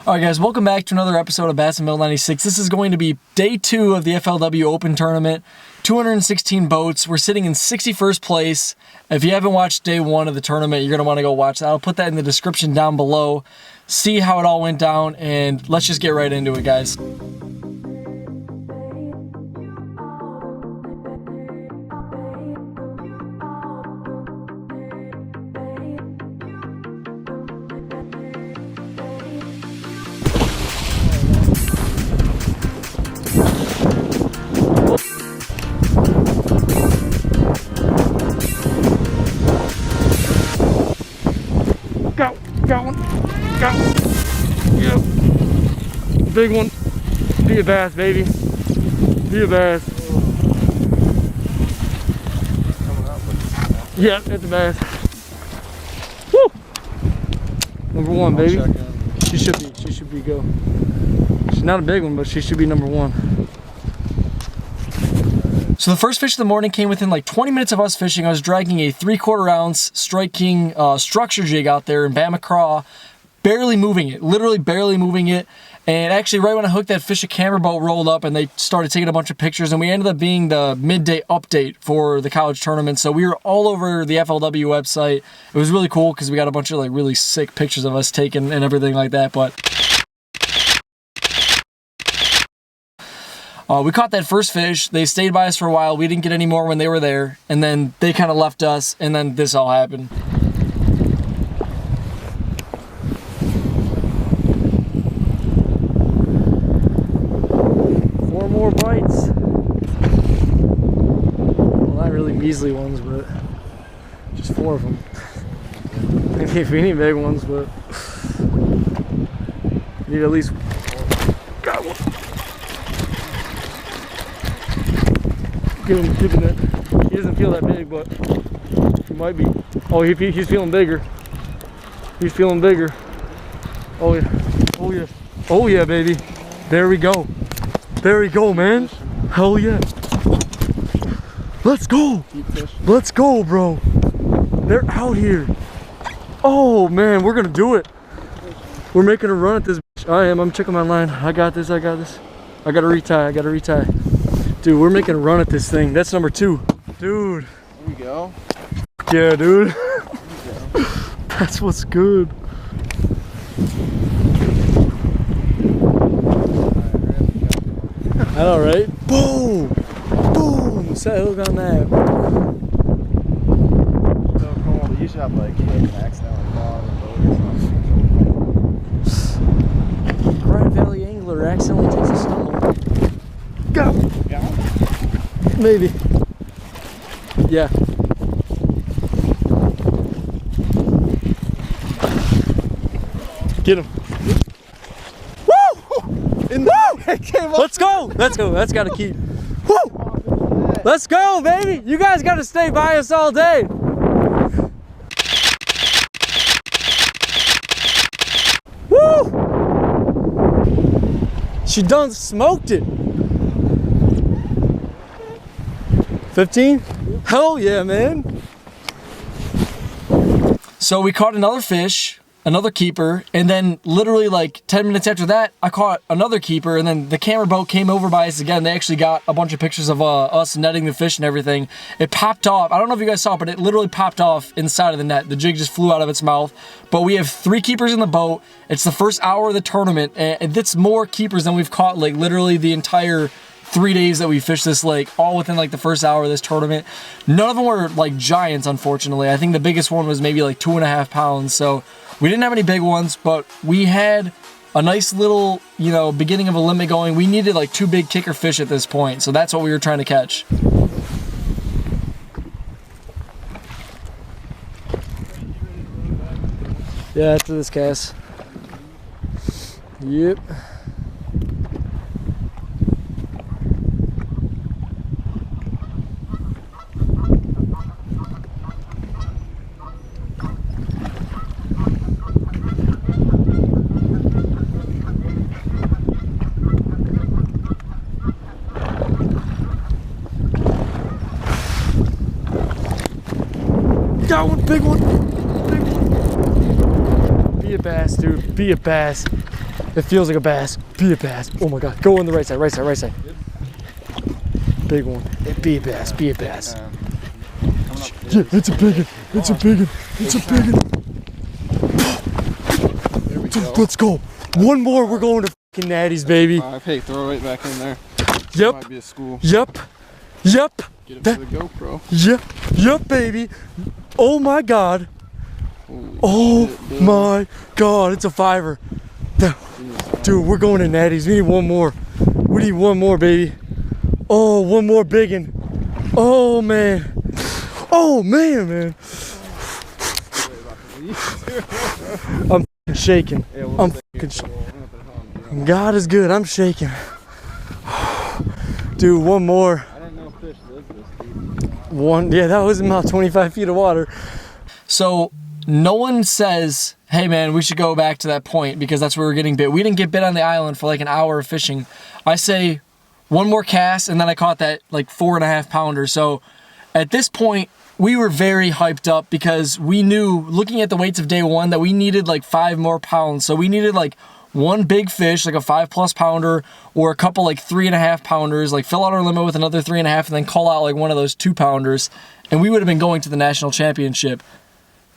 Alright guys, welcome back to another episode of Bass and Mill 96. This is going to be day 2 of the FLW Open Tournament. 216 boats. We're sitting in 61st place. If you haven't watched day 1 of the tournament, you're going to want to go watch that. I'll put that in the description down below. See how it all went down, and let's just get right into it, guys. Got one. Yep. Big one. Be a bass, baby. Be a bass. Yeah, it's a bass. Woo! Number 1, baby. She should be go. She's not a big one, but she should be number 1. So the first fish of the morning came within like 20 minutes of us fishing. I was dragging a 3/4 ounce Strike King structure jig out there in Bama Craw, barely moving it, literally barely moving it. And actually right when I hooked that fish, a camera boat rolled up and they started taking a bunch of pictures, and we ended up being the midday update for the college tournament. So we were all over the FLW website. It was really cool because we got a bunch of like really sick pictures of us taken and everything like that. But we caught that first fish. They stayed by us for a while. We didn't get any more when they were there. And then they kind of left us, and then this all happened. Four more bites. Well, not really measly ones, but just 4 of them. Maybe if we need big ones, but need at least. Got one. Giving it. He doesn't feel that big, but he might be. Oh, he's feeling bigger. He's feeling bigger. Oh yeah. Oh yeah. Oh yeah, baby. There we go. There we go, man. Hell yeah. Let's go. Let's go, bro. They're out here. Oh man, we're gonna do it. We're making a run at this bitch. I am. I'm checking my line. I got this. I got this. I gotta retie. Dude, we're making a run at this thing. That's number 2. Dude. There we go. Yeah, dude. That's what's good. I know, right? Boom! Boom! Set hook on that. So cool. You should have like an accidentally caught a boat or something. Grand Valley angler accidentally takes a stumble. Go! Maybe. Yeah. Get him. Woo! Let's go! Let's go. That's gotta keep. Woo! Let's go, baby! You guys gotta stay by us all day. Woo! She done smoked it. 15? Hell yeah, man. So we caught another fish, another keeper, and then literally like 10 minutes after that, I caught another keeper, and then the camera boat came over by us again. They actually got a bunch of pictures of us netting the fish and everything. It popped off. I don't know if you guys saw it, but it literally popped off inside of the net. The jig just flew out of its mouth. But we have 3 keepers in the boat. It's the first hour of the tournament, and it's more keepers than we've caught like literally the entire 3 days that we fished this lake, all within like the first hour of this tournament. None of them were like giants, unfortunately. I think the biggest one was maybe like 2.5 pounds. So we didn't have any big ones, but we had a nice little, you know, beginning of a limit going. We needed like 2 big kicker fish at this point. So that's what we were trying to catch. Yeah, after this cast. Yep. Got one, big one. Big one. Be a bass. bass, dude. Be a bass. It feels like a bass. Be a bass. Oh my God. Go on the right side, right side, right side. Big one. Be a bass, be a bass. Yeah, it's a big one. It's a big one. It's a big one. Dude, let's go. One more, we're going to fucking Natty's, baby. Hey, throw it right back in there. Yep. Might be a school. Yep. Yep. Get it for the GoPro. Yep. Yep, baby. Oh my God. Holy Oh shit, my God, it's a fiver. Dude, we're going to Natty's. We need one more. We need one more, baby. Oh, one more biggin. Oh man. Oh man. I'm shaking. I'm fucking shaking. God is good. I'm shaking. Dude, one more. I didn't know fish lived this deep. One. Yeah, that was about 25 feet of water. So no one says, hey man, we should go back to that point because that's where we're getting bit. We didn't get bit on the island for like an hour of fishing. I say one more cast and then I caught that like 4.5 pounder. So at this point, we were very hyped up because we knew, looking at the weights of day one, that we needed like 5 more pounds. So we needed like one big fish, like a 5+ pounder, or a couple like 3.5 pounders, like fill out our limit with another 3.5 and then call out like one of those 2 pounders. And we would have been going to the national championship.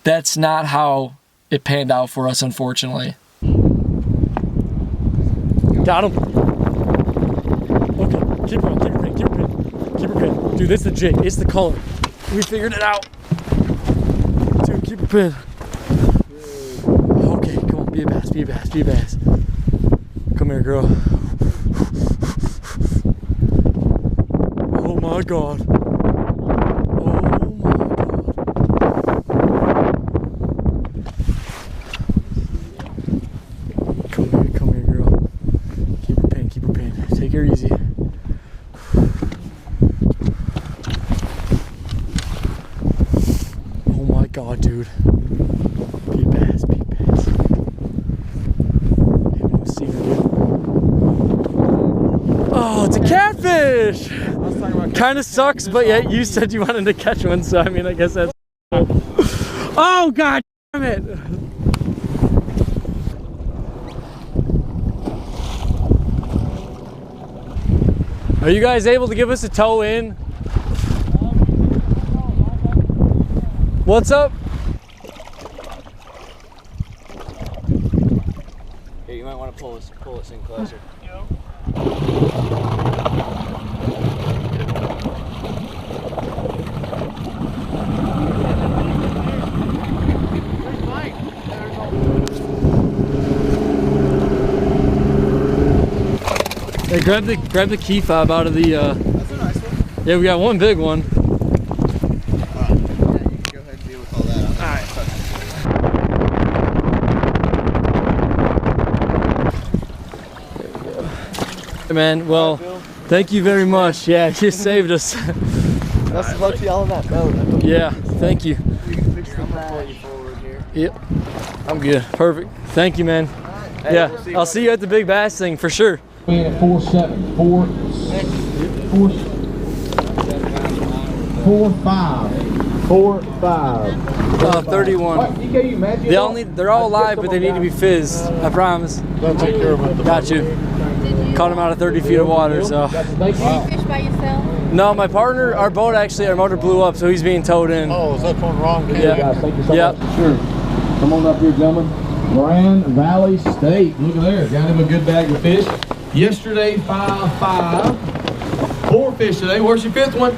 That's not how it panned out for us, unfortunately. Got him. Okay, keep her pin. Keep her pin. Dude, this is the jig. It's the color. We figured it out. Dude, keep her pin. Okay, come on, be a bass, be a bass, be a bass. Come here, girl. Oh my God. Oh my God. Come here, girl. Keep her pin. Take her easy. Oh my God, dude. Be a bass, be a bass. Haven't even seen her yet. Oh, it's a catfish! Kinda sucks, but yet you said you wanted to catch one, so I mean, I guess that's... Oh, God damn it! Are you guys able to give us a tow in? What's up? Here, you might want to pull this in closer. Hey, grab the key fob out of the. That's a nice one. Yeah, we got one big one. Yeah, you can go ahead and deal with all that. Hey, man, well, thank you very much. Yeah, you saved us. Best of luck to y'all on that boat. Yeah, thank you. You can fix the pull forward here. Yep, I'm good. Perfect. Thank you, man. Hey, Yeah, we'll see I'll see you at the big bass thing for sure. At 4.7, 4.5. 31. They're all alive, but they need to be fizzed. I promise. They'll take care of it. Got you. Caught them out of 30 feet of water, so. Did you fish by yourself? No, my partner, our motor blew up, so he's being towed in. Oh, is that going wrong? Yeah. Guys, thank you so Yep. much. Sure. Come on up here, gentlemen. Grand Valley State. Look at there. Got him a good bag of fish. Yesterday, 5.5. 4 fish today. Where's your 5th one?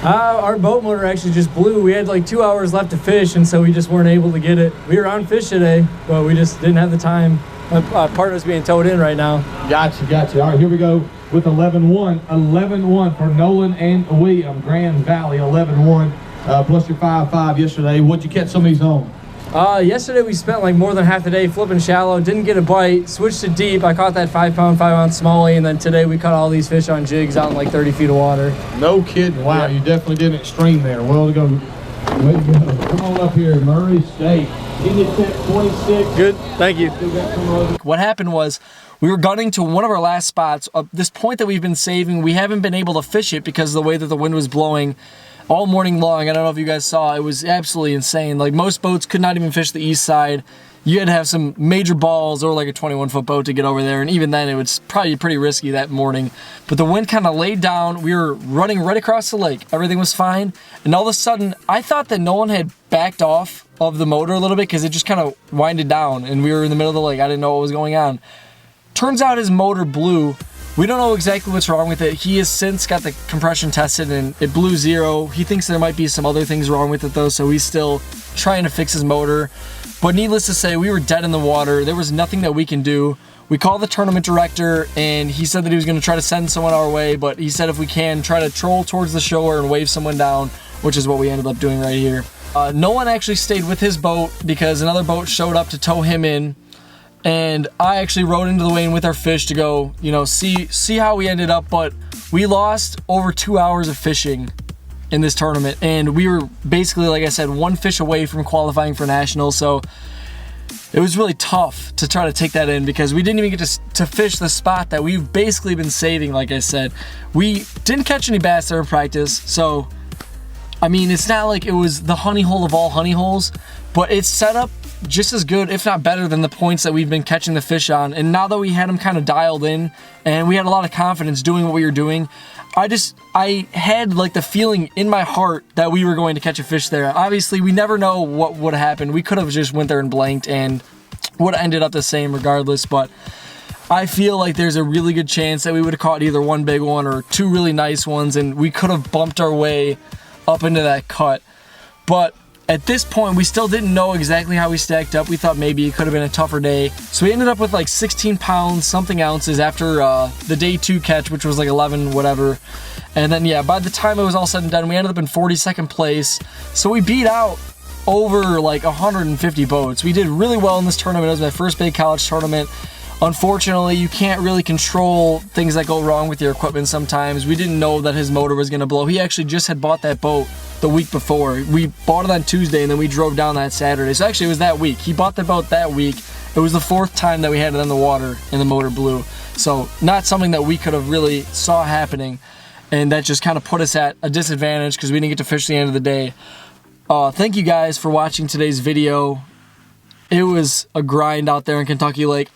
Our boat motor actually just blew. We had like 2 hours left to fish, and so we just weren't able to get it. We were on fish today, but we just didn't have the time. My partner's being towed in right now. Gotcha. All right, here we go with 11-1. 11-1 for Nolan and William. Grand Valley, 11-1. Plus your 5.5 yesterday. What'd you catch some of these on? Yesterday we spent like more than half the day flipping shallow, didn't get a bite, switched to deep. I caught that 5-pound, 5-ounce smallie, and then today we caught all these fish on jigs out in like 30 feet of water. No kidding. Wow, you definitely did an extreme there. Well to go. Way to go. Come on up here, Murray State. Indian Tech 26. Good, thank you. What happened was we were gunning to one of our last spots. This point that we've been saving, we haven't been able to fish it because of the way that the wind was blowing all morning long. I don't know if you guys saw, it was absolutely insane. Like most boats could not even fish the east side. you had to have some major balls or like a 21-foot boat to get over there, and even then it was probably pretty risky that morning. But the wind kind of laid down. We were running right across the lake. Everything was fine, and all of a sudden, I thought that Nolan had backed off of the motor a little bit because it just kind of winded down, and we were in the middle of the lake. I didn't know what was going on. Turns out his motor blew. We don't know exactly what's wrong with it. He has since got the compression tested, and it blew 0. He thinks there might be some other things wrong with it though, so he's still trying to fix his motor. But needless to say, we were dead in the water. There was nothing that we can do. We called the tournament director, and he said that he was going to try to send someone our way, but he said if we can, try to troll towards the shore and wave someone down, which is what we ended up doing right here. No one actually stayed with his boat because another boat showed up to tow him in, and I actually rode into the Wayne with our fish to go, you know, see how we ended up. But we lost over 2 hours of fishing in this tournament, and we were basically, like I said, 1 fish away from qualifying for nationals. So it was really tough to try to take that in because we didn't even get to fish the spot that we've basically been saving. Like I said, we didn't catch any bass there in practice, so I mean, it's not like it was the honey hole of all honey holes, but it's set up just as good, if not better, than the points that we've been catching the fish on. And now that we had them kind of dialed in and we had a lot of confidence doing what we were doing, I had like the feeling in my heart that we were going to catch a fish there. Obviously, we never know what would have happened. We could have just went there and blanked and would have ended up the same regardless, but I feel like there's a really good chance that we would have caught either 1 big one or 2 really nice ones, and we could have bumped our way up into that cut. But at this point, we still didn't know exactly how we stacked up. We thought maybe it could have been a tougher day. So we ended up with like 16 pounds, something ounces after the day 2 catch, which was like 11, whatever. And then, yeah, by the time it was all said and done, we ended up in 42nd place. So we beat out over like 150 boats. We did really well in this tournament. It was my first big college tournament. Unfortunately, you can't really control things that go wrong with your equipment sometimes. We didn't know that his motor was going to blow. He actually just had bought that boat the week before. We bought it on Tuesday, and then we drove down that Saturday. So actually, it was that week. He bought the boat that week. It was the 4th time that we had it in the water, and the motor blew. So not something that we could have really saw happening, and that just kind of put us at a disadvantage because we didn't get to fish the end of the day. Thank you guys for watching today's video. It was a grind out there in Kentucky Lake.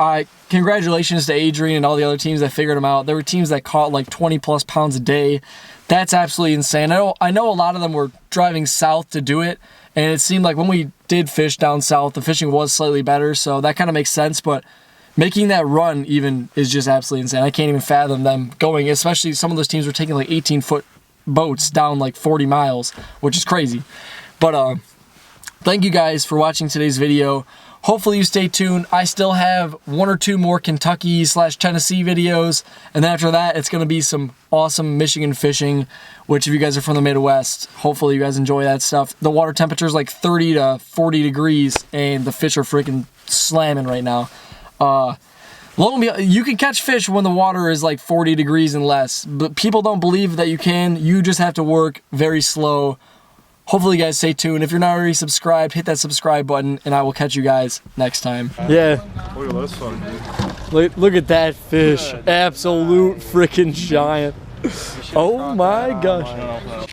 Congratulations to Adrian and all the other teams that figured them out. There were teams that caught like 20 plus pounds a day. That's absolutely insane. I know a lot of them were driving south to do it, and it seemed like when we did fish down south, the fishing was slightly better, so that kind of makes sense. But making that run even is just absolutely insane. I can't even fathom them going, especially some of those teams were taking like 18-foot boats down like 40 miles, which is crazy. But thank you guys for watching today's video. Hopefully you stay tuned. I still have 1 or 2 more Kentucky/Tennessee videos, and then after that, it's going to be some awesome Michigan fishing, which if you guys are from the Midwest, hopefully you guys enjoy that stuff. The water temperature is like 30 to 40 degrees, and the fish are freaking slamming right now. You can catch fish when the water is like 40 degrees and less, but people don't believe that you can. You just have to work very slow. Hopefully you guys stay tuned. If you're not already subscribed, hit that subscribe button, and I will catch you guys next time. Yeah. Look at this one. Look at that fish. Absolute freaking giant. Oh my gosh.